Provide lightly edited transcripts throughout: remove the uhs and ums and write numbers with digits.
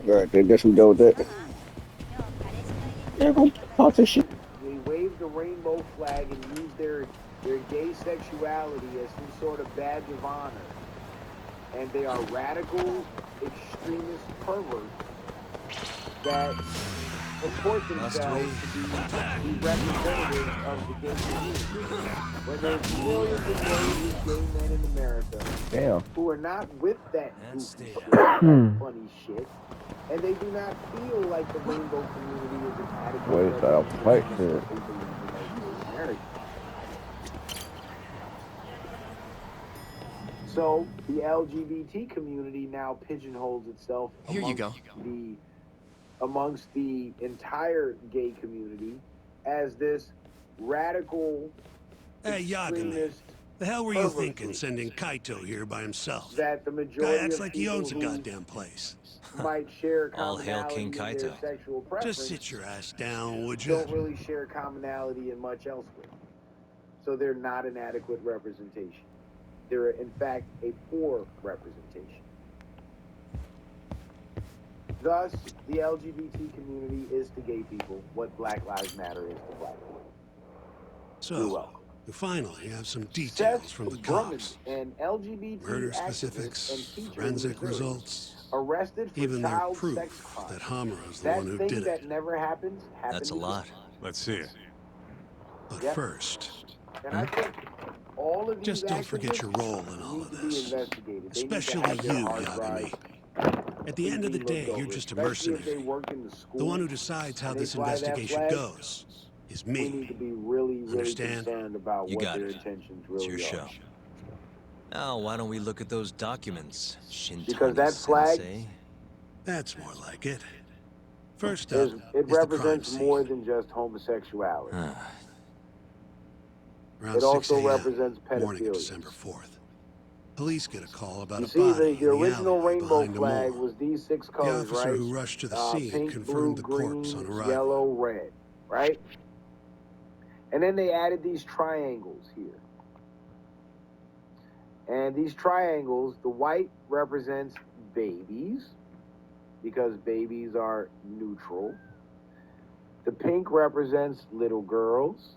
Right, they did some dope that. They're gonna pop this shit. They wave the rainbow flag and use their gay sexuality as some sort of badge of honor. And they are radical, extremist perverts that purport themselves to be representatives of the gay community. When there's millions and millions of gay men in America Damn. who are not with that And goofy stay shit, down. that funny shit, and they do not feel like the rainbow community is an adequate Wait, I'll fight representation of for it. what they believe in as gay Americans. So the LGBT community now pigeonholes itself Here you go. amongst the entire gay community as this radical Hey, Yagami. extremist The hell were you pervert thinking group sending Kaito here by himself? that the Guy majority acts of like he people owns a who goddamn place. might share All hail commonality King in their Kaito. sexual Just preference sit your ass down, would you? don't really share commonality in much elsewhere. So they're not an adequate representation. They're, in fact, a poor representation. Thus, the LGBT community is to gay people what Black Lives Matter is to black people. You're So, welcome. we finally have some details Seth from the Brumman, cops. an LGBT Murder activist and specifics, teacher in forensic Missouri, results, arrested for even their child sex proof crimes. that Hamaro's the That one who thing did that it. never happens happened. That's a lot. Let's see it. But Yep. first, And I think all of these just don't forget your activists role in all need of to be this. investigated. They need to Especially have their you, hard drives Yagami. At the end of the completely looked day, you're over, just a especially if they mercenary. work in the school. The one who decides how and they this fly that investigation flag. goes is We me. need to be really, really Understand? concerned about You what got their it. intentions It's your really are. show. Now, why don't we look at those documents, Because that Shintani-sensei? That's more like it. First up it is the crime represents more scene. than just homosexuality. Around It 6 also a.m., represents morning of pedophilia. December 4th. Police get a call about You a see, body the in the original alleyway rainbow behind a flag mall. was these six The colors, officer right? who rushed to the scene Pink, confirmed blue, the corpse on green, arrival. yellow, red, right? And then they added these triangles here. And these triangles, the white represents babies, because babies are neutral. The pink represents little girls.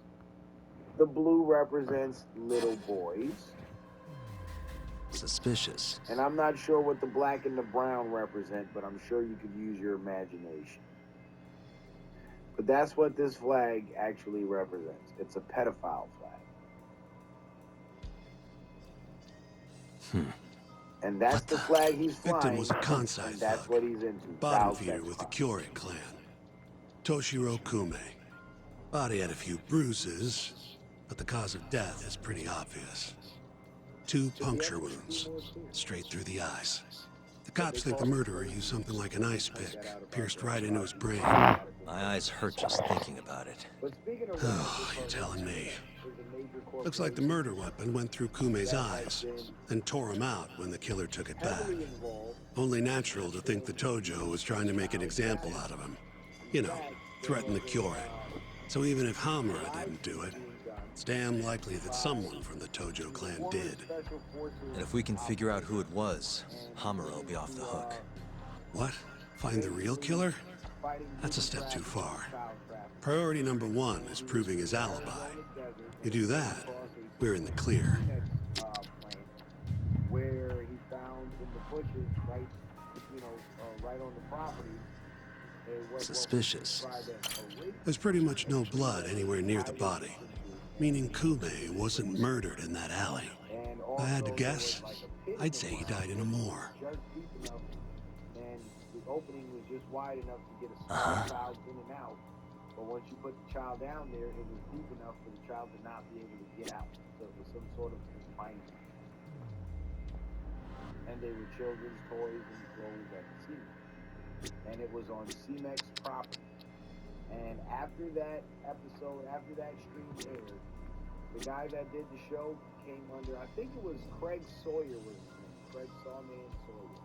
The blue represents little boys. Suspicious. And I'm not sure what the black and the brown represent, but I'm sure you could use your imagination. But that's what this flag actually represents. It's a pedophile flag. And that's the flag he's Victim flying, was a Kansai and that's thug, what he's into, bottom child feeder sex with the crimes. Kyorei clan. Toshiro Kume. Body had a few bruises, but the cause of death is pretty obvious. 2 puncture wounds, straight through the eyes. The cops think the murderer used something like an ice pick, pierced right into his brain. My eyes hurt just thinking about it. Oh, you're telling me. Looks like the murder weapon went through Kume's eyes, then tore him out when the killer took it back. Only natural to think the Tojo was trying to make an example out of him. You know, threaten the Kyorei. So even if Hamura didn't do it, it's damn likely that someone from the Tojo clan did. And if we can figure out who it was, Hamura will be off the hook. What? Find the real killer? That's a step too far. Priority number 1 is proving his alibi. You do that, we're in the clear. Where he found in the bushes, right, right on the property. Suspicious. There's pretty much no blood anywhere near the body, meaning Kume wasn't murdered in that alley. If I had to guess, I'd say he died in a moor. And the opening was just wide enough to get a small child in and out. But once you put the child down there, it was deep enough for the child to not be able to get out. So it was some sort of confinement. And they were children's toys and clothes at the scene. And it was on CMEX property. And after that episode, after that stream aired, the guy that did the show came under, I think it was Craig Sawyer was his name, Craig Sawman Sawyer.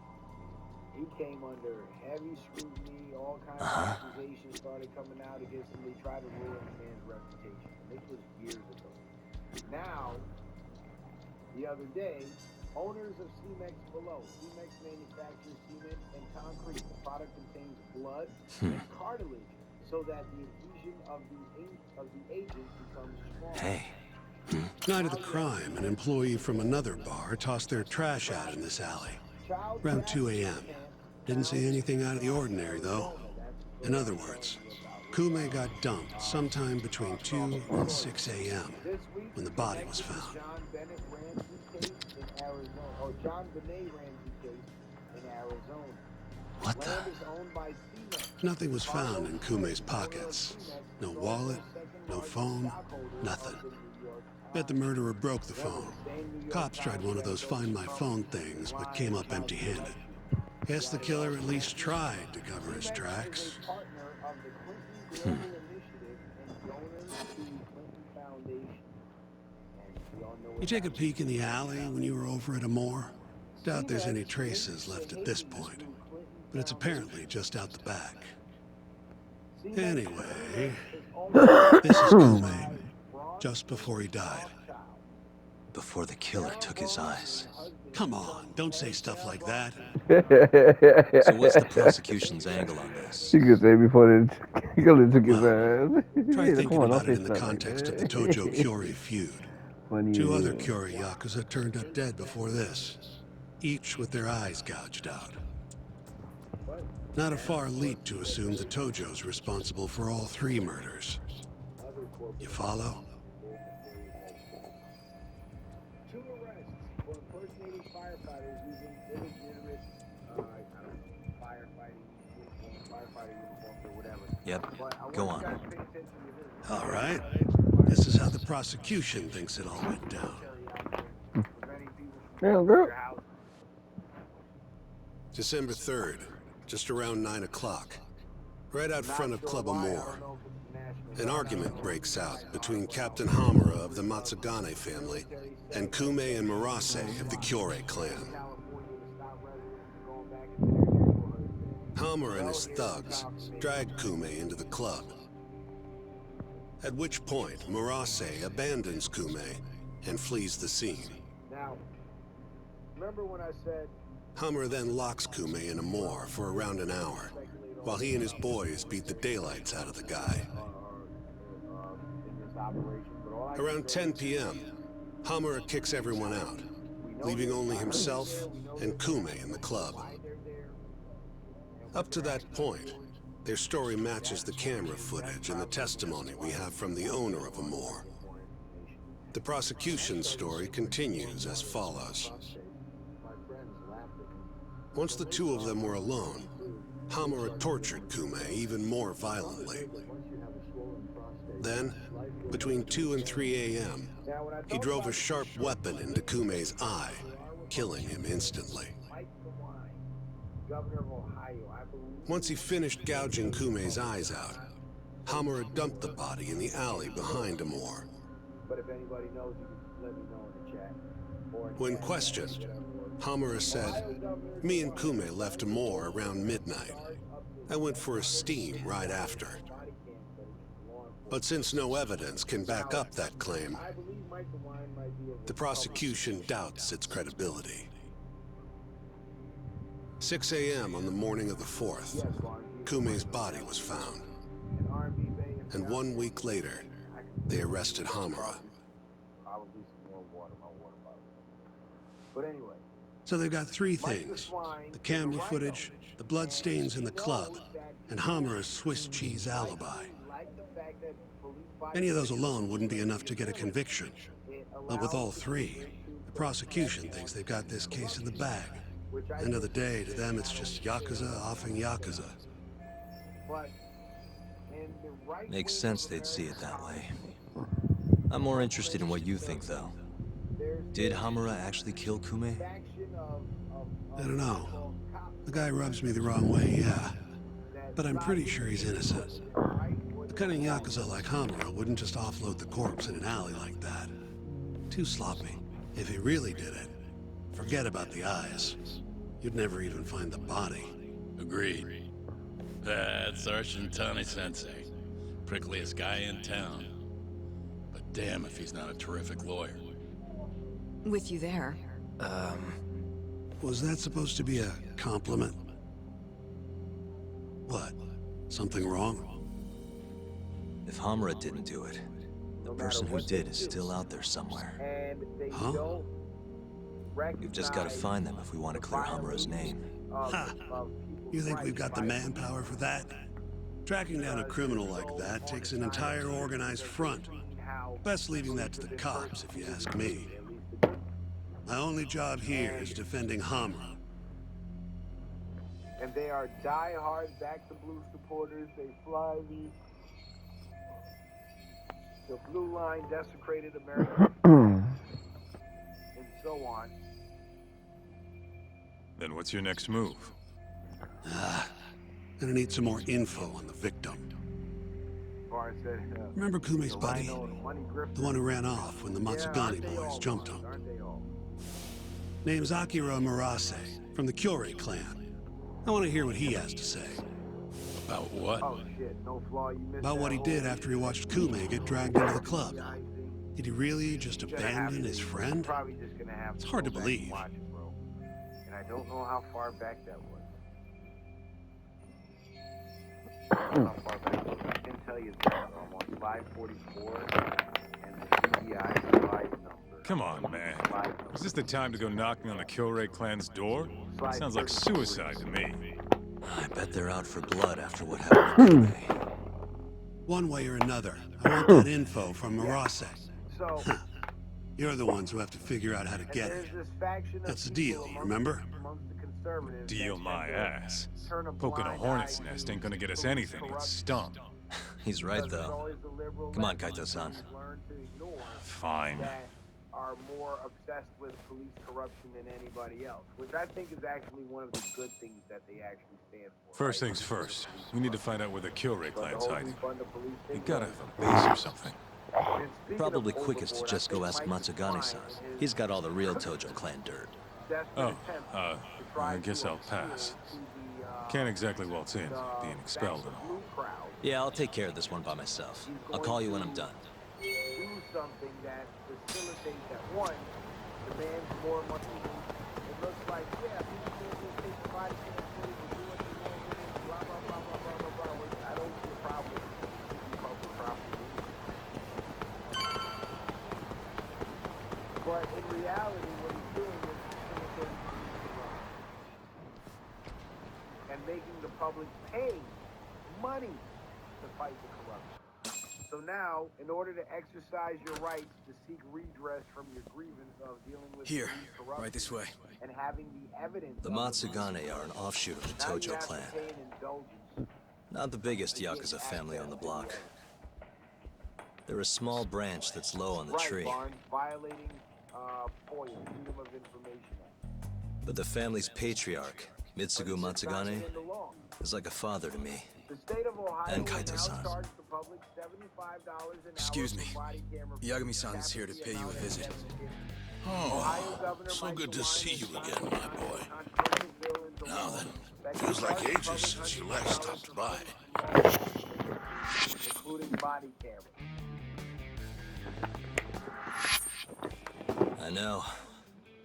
He came under heavy scrutiny, all kinds of accusations started coming out against him. They tried to ruin the man's reputation. And this was years ago. Now, the other day, owners of CMEX below, CMEX manufactures cement and concrete. The product contains blood and cartilage, so that the adhesion of the agent becomes stronger. Hey. Night of the crime, an employee from another bar tossed their trash out in this alley. Around 2 a.m. Didn't see anything out of the ordinary, though. In other words, Kume got dumped sometime between 2 and 6 a.m. when the body was found. John Benet Ramsey case in Arizona. What the? Nothing was found in Kume's pockets. No wallet, no phone, nothing. Bet the murderer broke the phone. Cops tried one of those Find My Phone things, but came up empty-handed. Guess the killer at least tried to cover his tracks. You take a peek in the alley when you were over at Amore? Doubt there's any traces left at this point, but it's apparently just out the back. Anyway, this is Kume, just before he died. Before the killer took his eyes. Come on, don't say stuff like that. So what's the prosecution's angle on this? You could say before the killer took his ass. Try Yeah, thinking come on, about don't it in say the stuff like context of that. the Tojo Kyori feud. Funny. 2 other Kyori Yakuza turned up dead before this, each with their eyes gouged out. Not a far leap to assume the Tojo's responsible for all 3 murders. You follow? 2 arrests for impersonating firefighters using illegitimate, firefighting uniforms or whatever. Yep, go on. All right. This is how the prosecution thinks it all went down. Damn, girl. December 3rd, just around 9 o'clock. Right out front of Club Amore. An argument breaks out between Captain Hamura of the Matsugane family and Kume and Murase of the Kyore clan. Hamura and his thugs drag Kume into the club. At which point, Murase abandons Kume and flees the scene. Now, remember when I said Hamura then locks Kume in Amore for around an hour, while he and his boys beat the daylights out of the guy. in this operation, but all I Around 10 p.m., Hamura kicks everyone out, leaving only himself and Kume in the club. Up to that point, their story matches the camera footage and the testimony we have from the owner of Amore. The prosecution's story continues as follows. Once the 2 of them were alone, Hamura tortured Kume even more violently. Then, between 2 and 3 a.m., he drove a sharp weapon into Kume's eye, killing him instantly. Once he finished gouging Kume's eyes out, Hamura dumped the body in the alley behind Amore. But if anybody knows, you can let me know in the chat. When questioned, Hamura said, "Me and Kume left Amore around midnight. I went for a steam right after." But since no evidence can back up that claim, the prosecution doubts its credibility. 6 a.m. on the morning of the 4th, Kume's body was found. And 1 week later, they arrested Hamura. So they've got 3 things: the camera footage, the bloodstains in the club, and Hamura's Swiss cheese alibi. Any of those alone wouldn't be enough to get a conviction. But with all 3, the prosecution thinks they've got this case in the bag. End of the day, to them it's just Yakuza offing Yakuza. Makes sense they'd see it that way. I'm more interested in what you think, though. Did Hamura actually kill Kume? I don't know. The guy rubs me the wrong way, yeah. But I'm pretty sure he's innocent. A cunning Yakuza like Hamura wouldn't just offload the corpse in an alley like that. Too sloppy. If he really did it, forget about the eyes. You'd never even find the body. Agreed. That's Sergeant Tani-sensei. Prickliest guy in town. But damn if he's not a terrific lawyer. With you there. Was that supposed to be a compliment? What? Something wrong? If Hamura didn't do it, the person who did is still out there somewhere. And they Huh? don't We've just got to find them if we want to clear Hamura's name. Ha! You think we've got the manpower for that? Tracking down a criminal like that takes an entire organized front. Best leaving that to the cops, if you ask me. My only job here is defending Hamura. And they are die-hard Back to Blue supporters. They fly the blue line, desecrated America, and so on. Then what's your next move? Gonna need some more info on the victim. Barr said, Remember Kume's buddy? Rhino, the money grifter. The one who ran off when the Matsugani boys jumped him. Aren't they all? Name's Akira Murase, from the Kyorei clan. I want to hear what he has to say. About what? Oh shit, no flaw. You missed About what he did after he watched Kume get dragged into the club. Did he really just abandon his friend? Probably just gonna have It's hard to go back believe. and watch it, bro. And I don't know how far back that was. I don't know how far back it was. I can tell you this. I'm on 544 and the CGI slide number. Come on, man. Slide number. Is this the time to go knocking on the Kyorei clan's door? Sounds like suicide to me. I bet they're out for blood after what happened to Kume. One way or another, I want that info from Murase. So, You're the ones who have to figure out how to and get there's it. this faction of That's the people deal, amongst- remember? amongst the conservatives Deal that my tend to ass. turn a Poking a blind hornet's eye nest to ain't gonna get us police anything with corruption. stump. He's right, Because it's though. always the liberal Come on, left Kaito-san. who's learned to ignore Fine. that are more obsessed with police corruption than anybody else, which I think is actually one of the good things that they actually stand for. First right? things first, we need to find out where the Kyorei But the clan's whole hiding. defund the police You thing gotta was- have a base or something. And speaking Probably of quickest to overboard, just I go think ask Mike Matsugani-san. Klein in his He's got all the real Tojo clan dirt. desperate Oh, attempt uh, to try I guess to I'll appeal pass. to the, Can't exactly waltz in, the being expelled Back and to all. Blue crowd. Yeah, I'll take care of this one by myself. I'll call you when I'm done. Do something that facilitates that. One, demands more money. It looks like, yeah, people can't just take the body cam footage and do what they want with it, blah, blah, blah, blah, blah, blah, blah, which I don't see a problem with. This is public property. But in reality, what he's doing is facilitating police corruption and making the public pay money to fight the corruption. So now, in order to exercise your rights to seek redress from your grievance of dealing with Here, police corruption right this way. and having the evidence The of Matsugane are an offshoot of the now you Tojo have to clan. pay an indulgence Not the biggest to get Yakuza family on the access to block. evidence. They're a small branch that's low on the Right, tree. Barnes, violating FOIA, Freedom of Information Act. But the family's patriarch, Mitsugu But it's just not Matsugane, in the law. is like a father to me. The state of Ohio And will now Kaito-san. charge the public $75 an Excuse hour me. for body camera Yagami-san footage is here to capping pay the you a amount at visit. $750. Oh, Ohio Governor so Mike good to DeWine see has you signed again, a my boy. controversial bill into Now law then, that feels like charges ages public since you last $100 stopped by. including body cameras. I know.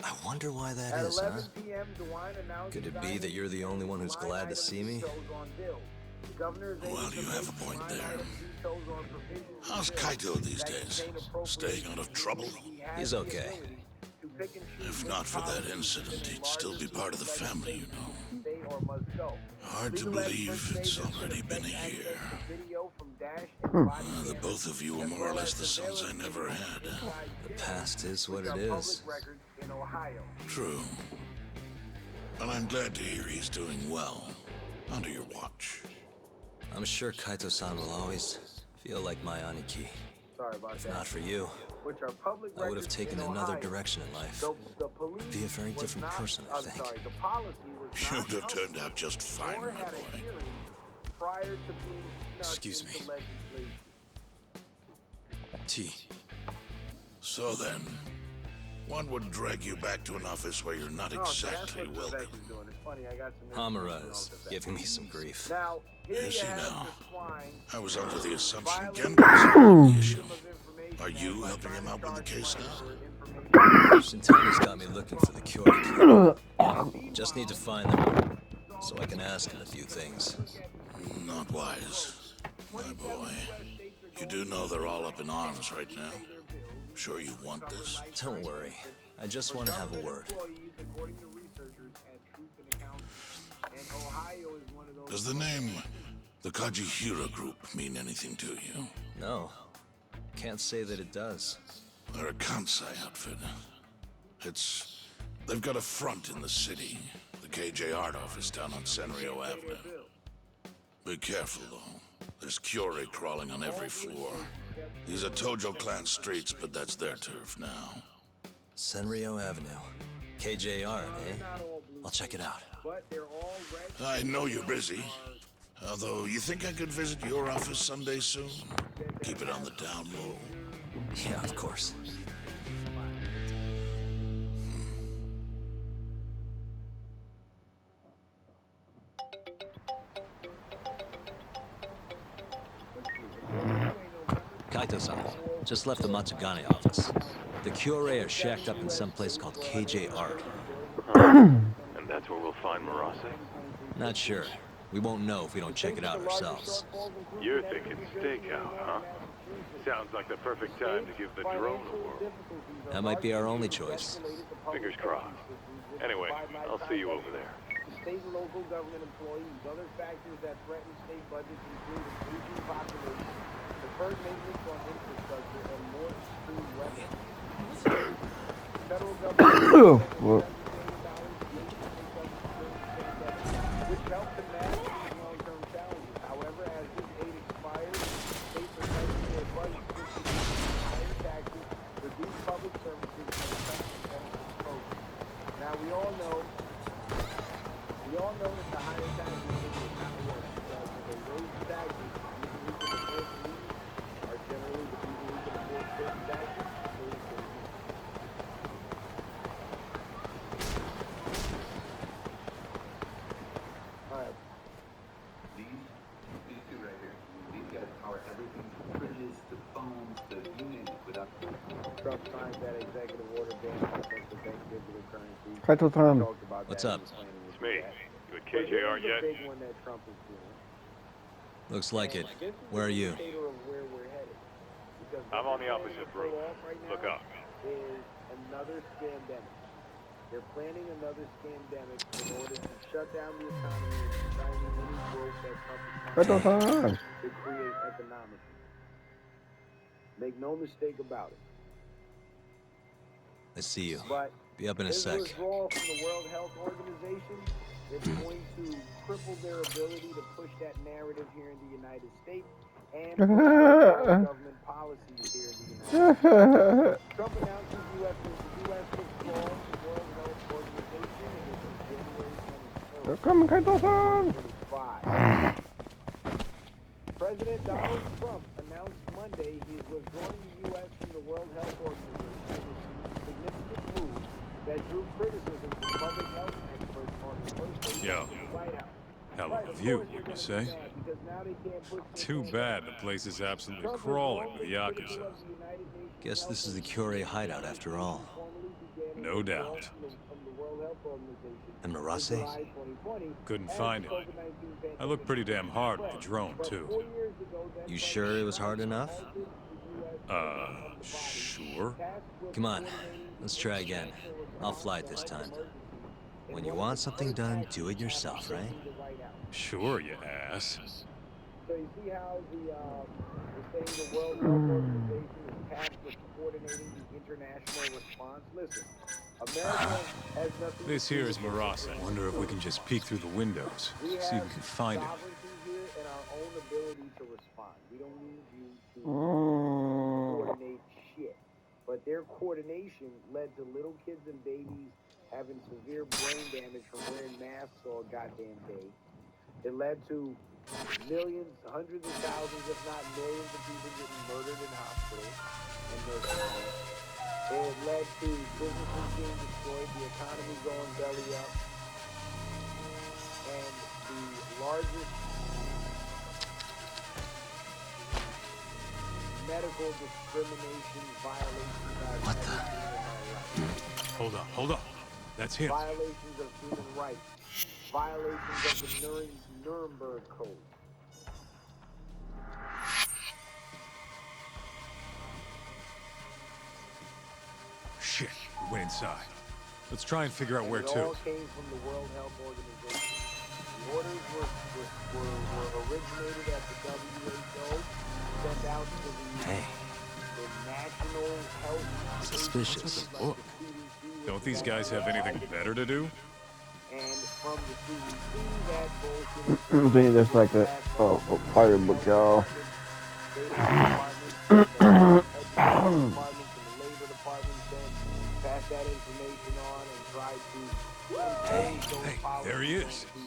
I wonder why that At is, huh? 11 p.m., DeWine announced Could it be signing that you're the only one who's line glad to item see me? vetoes on bills. The governor is Well, able to you have make a point line there. item vetoes on provisions in How's bills Kaito these that days? contain appropriate Staying out of trouble? he has He's the okay. ability to pick and choose If which not for that policies incident, within he'd still be larger part of the family, you know. stay or must go. Hard to Legal believe experts it's say this already could been a affect year. access to video from dash and body The cameras, both of you are as more or well less as the sons I surveillance never cameras had. inside The jails, past is what which it are is. public records in Ohio. True. Well, I'm glad to hear he's doing well. Under your watch. I'm sure Kaito-san will always feel like my Aniki. Sorry about If that. not for you, Which are public I would have records taken in another Ohio. direction in life. The police Be a very was different not- person, I I'm think. sorry, the policy was You'd not have turned published out just fine, or my had a boy. hearing prior to being snuck Excuse into me. legislation. T. So then, one would drag you back to an office where you're not No, so that's exactly what welcome. Rebecca's doing. It's funny, I got some Hamura information is on Rebecca. giving me some grief. Now, here Is you he have now? the swine I was under the assumption violating Gendo's the issue. freedom of information Are you by helping him trying out to with the charge case money now? for information. Shintani's got me looking for the Kyorei clan. Just need to find them, so I can ask him a few things. Not wise, my boy. You do know they're all up in arms right now. Sure you want this? Don't worry. I just want to have a word. Does the name the Kajihira Group mean anything to you? No. Can't say that it does. They're a Kansai outfit. They've got a front in the city. The KJ Art office down on Senrio Avenue. Be careful, though. There's Curie crawling on every floor. These are Tojo clan streets, but that's their turf now. Senrio Avenue. KJR, eh? I'll check it out. I know you're busy. Although, you think I could visit your office Sunday soon? Keep it on the down low. Yeah, of course. Kaito-san, just left the Matsugane office. The Cure are shacked up in some place called KJ Art. And that's where we'll find Marase? Not sure. We won't know if we don't check it out ourselves. You're thinking stakeout, huh? Sounds like the perfect time to give the drone a whirl. That might be our only choice. Fingers crossed. Anyway, I'll see you over there. State and local government employees. Other factors that threaten state budgets include an aging population, deferred maintenance on infrastructure, and more extreme weather. Federal government Well, which helped to manage these long-term challenges. However, as this aid expires, states are fighting their budgets to higher taxes, reduce public services, and cut benefits programs. Now we all know that the higher taxes is not work because when they raise the taxes, people who can afford to leave are generally the people who can afford certain taxes. Alright. These two right here. These guys power everything from fridges to phones to you name it without Trump signed that executive order banning central bank digital currency. Kaito-san. Talked about What's that up? in the planning It's me. report. You at But KJR here's the yet? big one that Trump is doing. Looks like it. This is Where are an you? indicator of where we're headed. Because I'm what on the they're opposite planning to road. pull off right Look now up. is another scandemic. They're planning another scandemic in order to shut down the economy and Chinese any growth that Trump is trying Kaito-san. to create economically. Make no mistake about it. I see you. But Be up in a his sec. withdrawal from the World Health Organization is going to cripple their ability to push that narrative here in the United States and push government policies here in the United States. Trump announces U.S. withdrawal from the World Health Organization and this is January 24th, They're coming, Kaito-san. 2025. President Donald Trump announced Monday he is withdrawing the U.S. from the World Health Organization, a significant move that drew criticism from public health experts on the first day Yo. of the White House. Hell Right, of a of view, course they're wouldn't you gonna be say? mad because now they can't push this Too whole bad thing. the place is absolutely Trump has crawling long with been critical Yakuza. of the United Nations Guess Health this is the Organization, Cure hideout after all. formally began No its withdrawal doubt. from the World Health Organization And in Marase? July 2020 Couldn't as find the him. COVID-19 I looked pretty damn hard with the pandemic drone, spread. too. But 4 years ago, then You President sure it was hard Trump enough? halted the US of the body, Sure. tasked with Come on. coordinating Let's the try again. international I'll response fly it to this health time. emergencies in When you one of want the something first done, acts do it after yourself, right? taking the White House. Sure, you ass. So you see how they're saying the World Health Organization is tasked with coordinating the international response? Listen, America has nothing This to do here with is Marase. this. Wonder if we can just peek through the windows. We See if have we can find him. sovereignty here and our own ability to respond. We don't need you to coordinate shit. But their coordination led to little kids and babies having severe brain damage from wearing masks all goddamn day. It led to millions, hundreds of thousands, if not millions of people getting murdered in hospitals and nursing homes. It led to businesses being destroyed, the economy going belly up, and the largest medical discrimination violations I've What ever the? seen in my life. Hold on. That's him. Violations of human rights, violations of the Nuremberg Code, shit. We went inside. Let's try and figure out where It to. all came from the World Health Organization. The orders were originated at the WHO, sent out to Hey, the National Health suspicious. Look, don't these guys have anything better to do? and from the CDC that I bullshit. think that's like a fire book, y'all. They have departments, the education departments and the labor departments then pass that information on and try to impose those Hey, policies there he on is. people.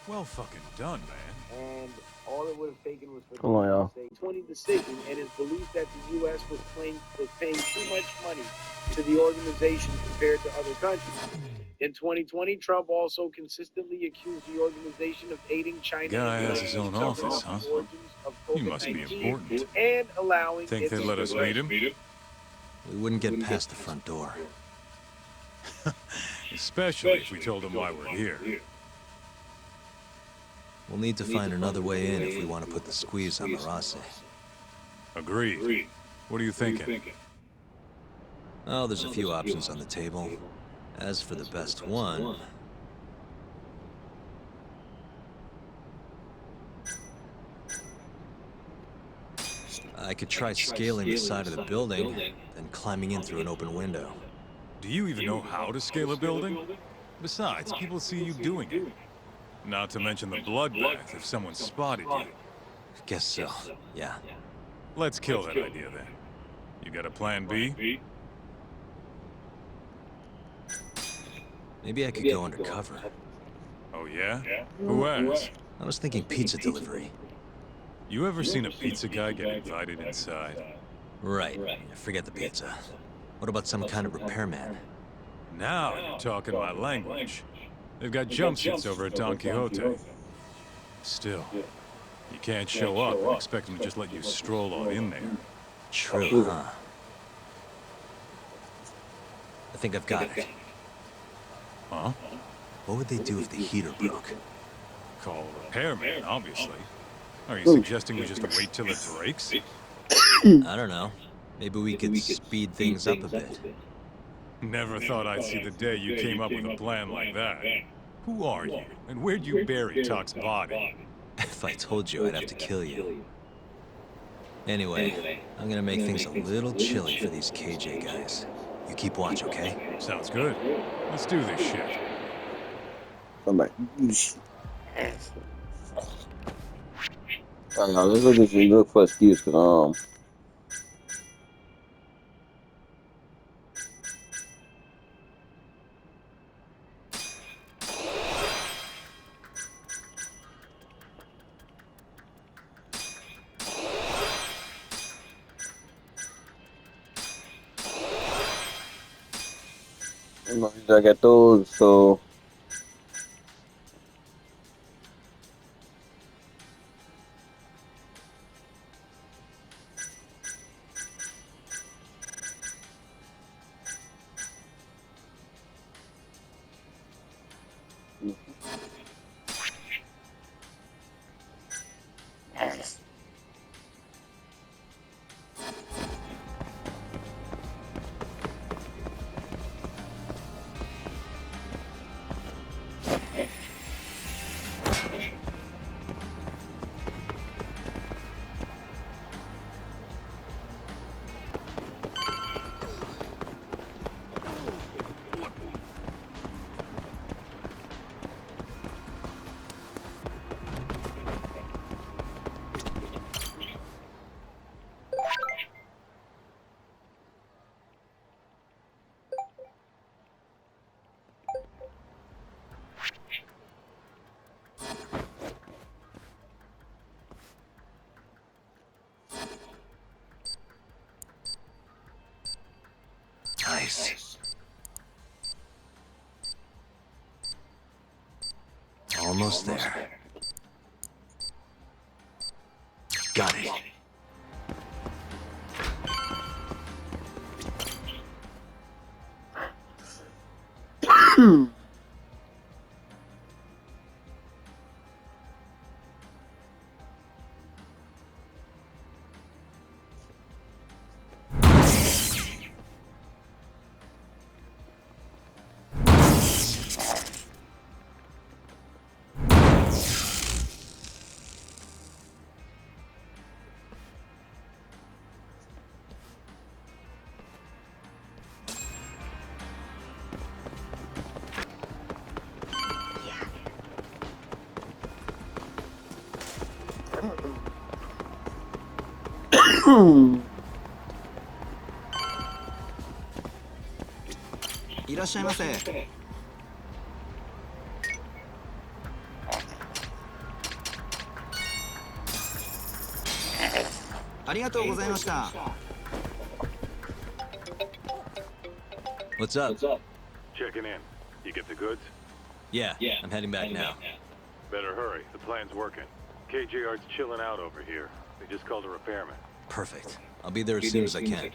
Well fucking done, man. And all it would have taken was for Hold on, them y'all. to say 20 decision and his belief that the U.S. was paying too much money to the organization compared to other countries. In 2020, Trump also consistently accused the organization of aiding China Guy in has his own office, huh? the origins of He must be COVID-19 important. and allowing Think its they'd let us meet him? We wouldn't get past the front door. Especially if we told him why we're here. We'll need to find another way in if we want to put the squeeze on Marase. Agreed. What are you thinking? Oh, there's a few options on the table. As for the best one... I could try scaling the side of the building, then climbing in through an open window. Do you even know how to scale a building? Besides, people see you doing it. Not to mention the bloodbath if someone spotted you. Guess so, yeah. Let's kill that idea then. You got a plan B? Maybe I could go undercover. Oh yeah? Who has? I was thinking pizza delivery. You ever seen a pizza guy get invited inside? Right, forget the pizza. What about some kind of repairman? Now you're talking my language. They've got jumpsuits over at Don Quixote. Still, you can't show up and expect them to just let you stroll on in there. True, huh? I think I've got it. Huh? What would they do if the heater broke? Call a repairman, obviously. Are you suggesting we just wait till it breaks? I don't know. Maybe we could speed things up a bit. Never thought I'd see the day you came up with a plan like that. Who are you, and where'd you bury Talk's body? If I told you, I'd have to kill you. Anyway, I'm gonna make things a little chilly for these KJ guys. You keep watch, okay? Sounds good. Let's do this shit. I'm like, let's look for excuse, cause I got those, so Nice. Almost there. Got it. いらっしゃいませ。ありがとうございました。What's up? Checking in. You get the goods? Yeah, I'm heading back now. Better hurry. The plan's working. KJR's chilling out over here. They just called a repairman. Perfect. I'll be there as soon as I can.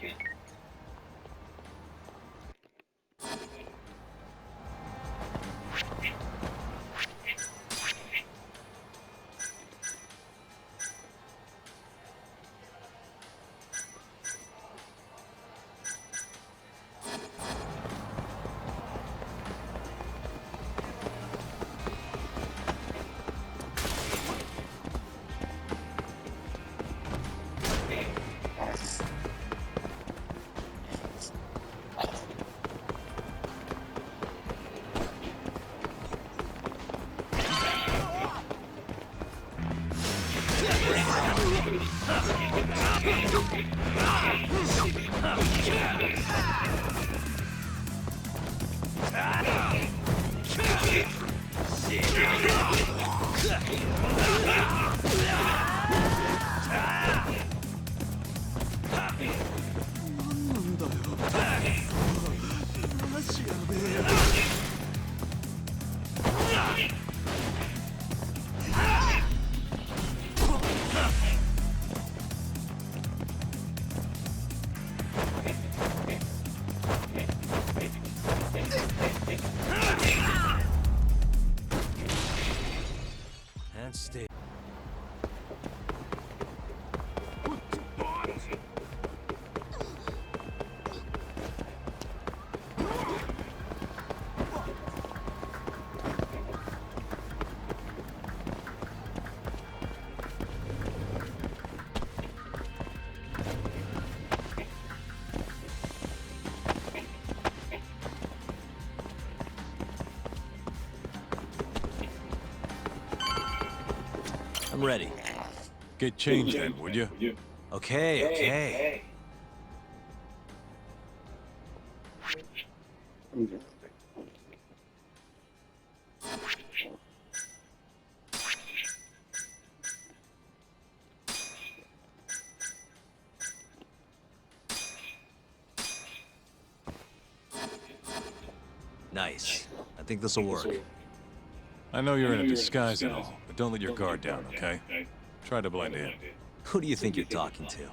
And stay. I'm ready. Get changed then, would you? Okay. Nice. I think this'll work. I know you're in a disguise and all, but don't let your guard down, okay? Try to blend in. Who do you think you're talking to?